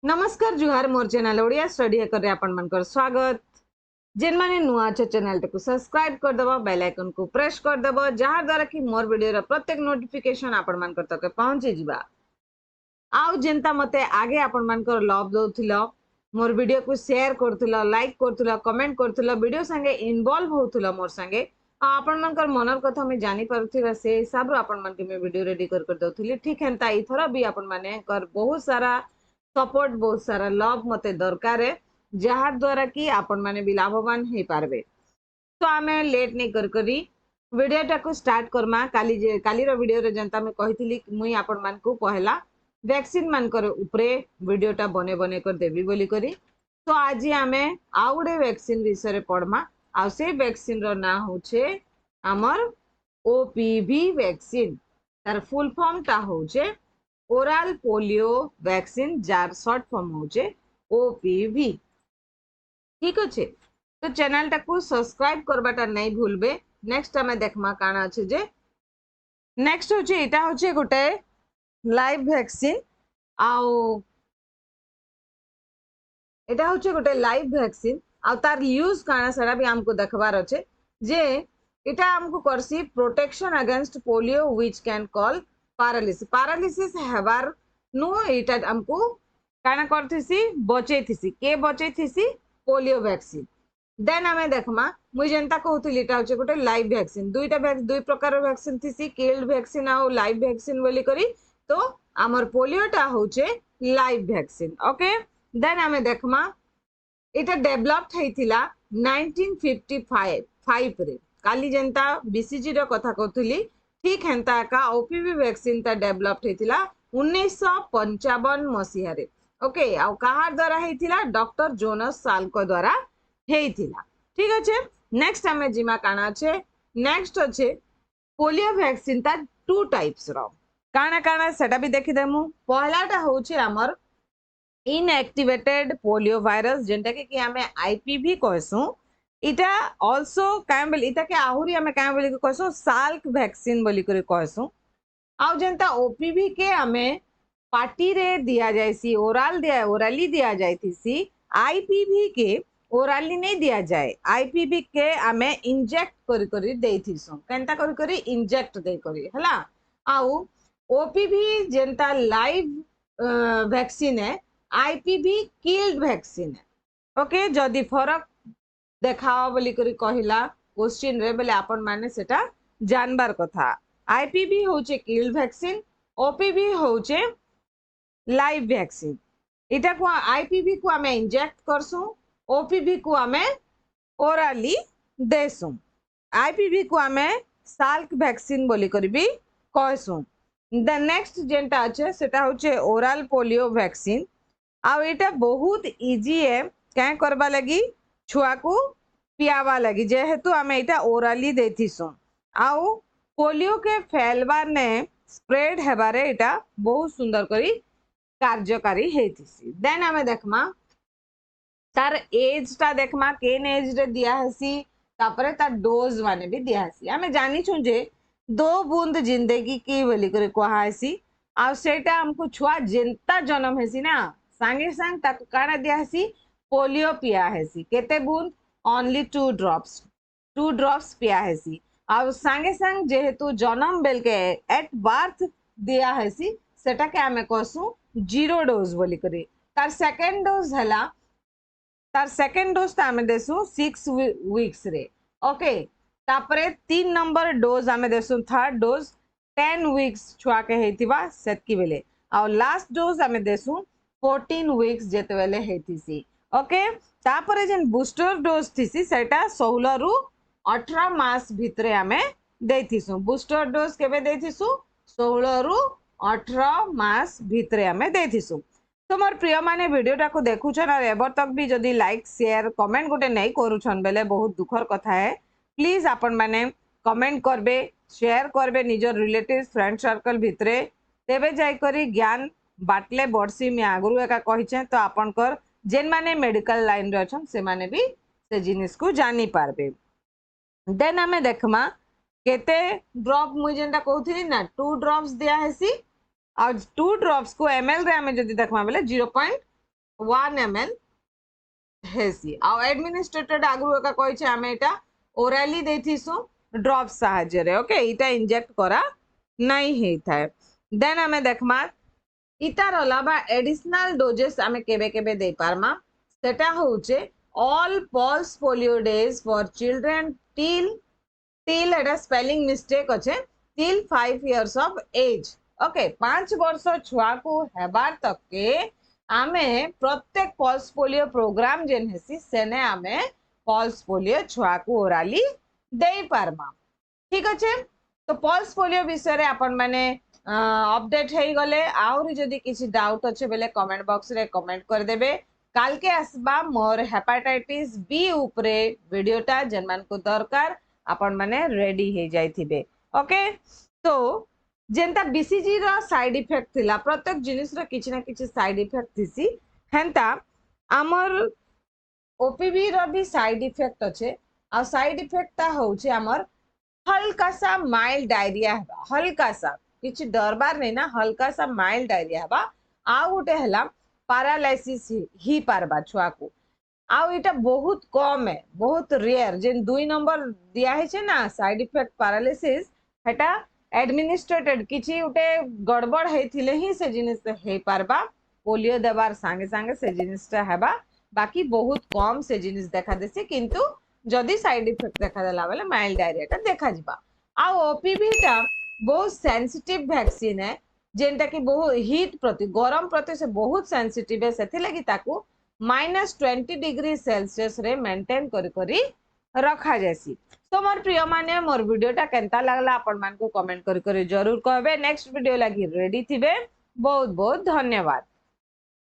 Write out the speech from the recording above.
नमस्कार जुहार मोर channel Odia study करे आपण मनकर स्वागत। जेन माने नुआ छ चैनल को सब्सक्राइब कर दबो, बेल आइकन को प्रेस कर दबो, जहां द्वारा कि मोर वीडियो रा प्रत्येक नोटिफिकेशन आपण मनकर तक पहुंची जिबा। आउ जेंता मते आगे आपण मनकर लव दउथिलो, मोर वीडियो को शेयर करथिलो, लाइक करथिलो, कमेंट करथिलो, वीडियो संगे इन्वॉल्व होथिलो मोर संगे आपण मनकर मनर कथा में जानि परथिबा, से हिसाब रो आपण मन के मैं वीडियो रेडी कर दउथिली। ठीक हेंता इथरा भी आपण माने कर बहुत सारा सपोर्ट, बहुत सारा लव मते दरकार है, जहां द्वारा कि आपण माने भी लाभवान हे पारबे। तो आमे लेट नहीं कर करी वीडियो टाको स्टार्ट करमा। काली रो वीडियो रे जनता में कहितली मुई आपण मान को पहला वैक्सीन मान कर ऊपरे वीडियो टा बने बने कर देबी बोली करी। तो आज आमे आउ गुडे वैक्सीन विषय रे पढमा। आ से वैक्सीन रो ना होचे हमर ओपीवी वैक्सीन। तार फुल फॉर्म टा होचे oral polio vaccine, jar short form होचे ओपीवी। ठीक अच्छे, तो चैनल टाको सब्सक्राइब करबाटा नहीं भूलबे। नेक्स्ट आमे देखमा काना अछि जे नेक्स्ट होचे एटा होचे गोटे लाइव वैक्सीन। आउ एटा होचे गोटे लाइव वैक्सीन। आउ तार यूज काना सेरा भी हमको देखबार अछि जे एटा हमको करसी protection against polio which can call paralysis. Paralysis हेबार नु एटा हमको काना करथिसी बचैथिसी। के बचैथिसी? Polio vaccine. देन हमें देखमा मुई जेंता कहउथिली एटा होचे गोटे लाइव वैक्सीन। दुई प्रकार वैक्सीन थिसी, किल्ड वैक्सीन आ लाइव वैक्सीन बोली करी। तो हमर पोलियो टा होचे लाइव वैक्सीन। ओके, देन हमें देखमा एटा डेवलप्ड हेतिला 1955 रे। काली जेंता बीसीजी रो कथा कहउथिली, ठीक हेंता का ओपीवी वैक्सीन ता डेवलप्ड हेतिला 1955 मसीहा रे। ओके, आ कहार द्वारा हेतिला? डॉक्टर जोनास साल्को द्वारा हेतिला। ठीक अच्छे, नेक्स्ट हमें जिमा काना अच्छे नेक्स्ट अच्छे पोलियो वैक्सीन ता टू टाइप्स रो। काना काना सेटा भी देखि देमु। पहलाटा होचे हमर इनएक्टिवेटेड पोलियो वायरस, जेंटा के कि हमें आईपीवी कहसु। इटा आल्सो काम बोली इटा के आहुरी हमें काम बोली कहसु साल्क वैक्सीन बोली करे कहसु। आउ जेंता ओपीवी के हमें पार्टी रे दिया जायसी, ओराली दिया जायतीसी। आईपीवी के ओराली नहीं दिया जाए, आईपीवी के हमें इंजेक्ट करी करी देथिसु। केनता करी करी इंजेक्ट दे करी हला। आउ ओपीवी जेंता लाइव वैक्सीन है, आईपीवी किल्ड वैक्सीन है। ओके, जदि फरक देखाओ बोली करी कहिला क्वेश्चन रे बोले आपण माने सेटा जानबार कथा। आईपीवी होचे किल्ड वैक्सीन, ओपीवी होचे लाइव वैक्सीन। इटा को आईपीवी को हमें इंजेक्ट करसु, ओपीवी को हमें ओराली देसु। आईपीवी को हमें साल्क वैक्सीन बोली करी भी कहसु। द नेक्स्ट जेंटा अच्छे सेटा होचे ओराल पोलियो वैक्सीन। आउ एटा बहुत इजी है क्या करबा लगी? छुआ को पियावा लगी, जेहेतु हमें एटा ओराली देथिसु। आउ पोलियो के फैलबार ने स्प्रेड हेबारे एटा बहुत सुंदर करी कार्यकारी हेतिसी। देन हमें देखमा तार एज ता देखमा केन एज रे दिया हेसी, तापरे तार डोज माने भी दिया हेसी। हमें जानी छु जे 2 बूंद जिंदगी की बोली करे कहा हेसी। आ सेटा हमको छुआ जेंता जन्म हेसी ना संगे संग ताको काना दिया हेसी पोलियो पिया हेसी। केते बूंद? Only 2 drops. 2 ड्रॉप्स पिया हेसी। आ संगे संग जेहेतु जन्म बेल के एट बर्थ दिया हेसी, सेटा के हमें कहसु 0 डोज बोली करी। तार सेकंड डोज हला, तार सेकंड डोज ता हमें देसु 6 वीक्स रे। ओके, तापरे 3 नंबर डोज हमें देसु थर्ड डोज 10 वीक्स छुआ के हेतिबा सेतकी बेले। आ लास्ट डोज हमें देसु 14 वीक्स जेते बेले हेतिसी। ओके, तापरे जेन बूस्टर डोज थिसी सेटा 16 रु 18 मास भितरे हमें देथिसु। बूस्टर डोज केबे देथिसु? 16 रु 18 मास भितरे हमें देथिसु। तो मोर प्रिय माने वीडियो टाको देखुछन और एबर तक भी जदि लाइक शेयर कमेंट गोटे नहीं करूछन बेले बहुत दुखर कथा है। प्लीज आपण माने कमेंट करबे, शेयर करबे निजर रिलेटिव फ्रेंड सर्कल भितरे, तेबे जाई करी ज्ञान बाटले बर्सी में आगरु एका कहिछे। तो आपनकर जेन माने मेडिकल लाइन रे अछन से माने भी से जिनिस को जानी पारबे। देन हमें देखमा केते ड्रॉप मुई जेंटा कहउथिनी ना 2 ड्रॉप्स दिया हेसी। और 2 ड्रॉप्स को एमएल रे हमें जदि देखमा बेले 1 ml हेसी आ एडमिनिस्ट्रेटेड आगु एका कहिছে आमे एटा ओराली देथिसु ड्रॉप साहाଯ୍य रे ओके इटा इंजेक्ट करा नहीं हे थाए देन आमे देखमा इतार अलावा एडिशनल डोजेस आमे केबे केबे दे पारमा सेटा होचे all pulse polio days for children till एटा स्पेलिंग मिस्टेक अच्छे till 5 years of age okay 5 वर्ष छुआ को हेबार तक के आमे प्रत्येक पल्स पोलियो प्रोग्राम जेन हेसी सेने आमे पल्स पोलियो छुआ को ओराली दे पारमा ठीक अच्छे तो पल्स पोलियो विषय रे अपन माने अपडेट हो गले आउरी जदी किसी डाउट अच्छे बेले कमेंट बॉक्स रे कमेंट कर देबे काल के आसबा मोर हेपाटाइटिस बी उपरे वीडियोटा जनमान को दरकार अपन माने रेडी हो जाइथिबे ओके तो जेंता बीसीजी रो साइड इफेक्ट थिला प्रत्येक जिनिस रो किछि ना किछि साइड इफेक्ट थिसी हेंता हमर ओपीवी रो भी साइड इफेक्ट अच्छे आ साइड इफेक्ट ता होचे हमर हल्का सा माइल्ड डायरिया है हल्का सा किछि डरबार नहीं ना हल्का सा माइल्ड डायरिया है आ गोटे हला पैरालाइसिस ही पारबा छुआ को आउ इटा बहुत कम है बहुत रेयर जेन 2 नंबर दिया है छे ना साइड इफेक्ट पैरालिसिस हेटा एडमिनिस्ट्रेटेड किछि उटे गड़बड़ हेथिले ही से जिनिस हे पारबा पोलियो देबार संगे संगे से जिनिसटा हेबा बाकी बहुत कम से जिनिस देखा देसी किंतु जदि साइड इफेक्ट देखा देला बेले माइल्ड डायरिया देखा जिबा आ ओपीवी टा बहुत सेंसिटिव वैक्सीन है जेनटा कि बहुत हीट प्रति गरम प्रति से बहुत सेंसिटिव है सेति लगी ताकू -20 डिग्री सेल्सियस रे मेंटेन करी करी रखा जासी तो मोर प्रिय माने मोर वीडियोटा केनता लागला अपन मान को कमेंट करी करी जरूर कहबे नेक्स्ट वीडियो लगी रेडी थिबे बहुत बहुत धन्यवाद।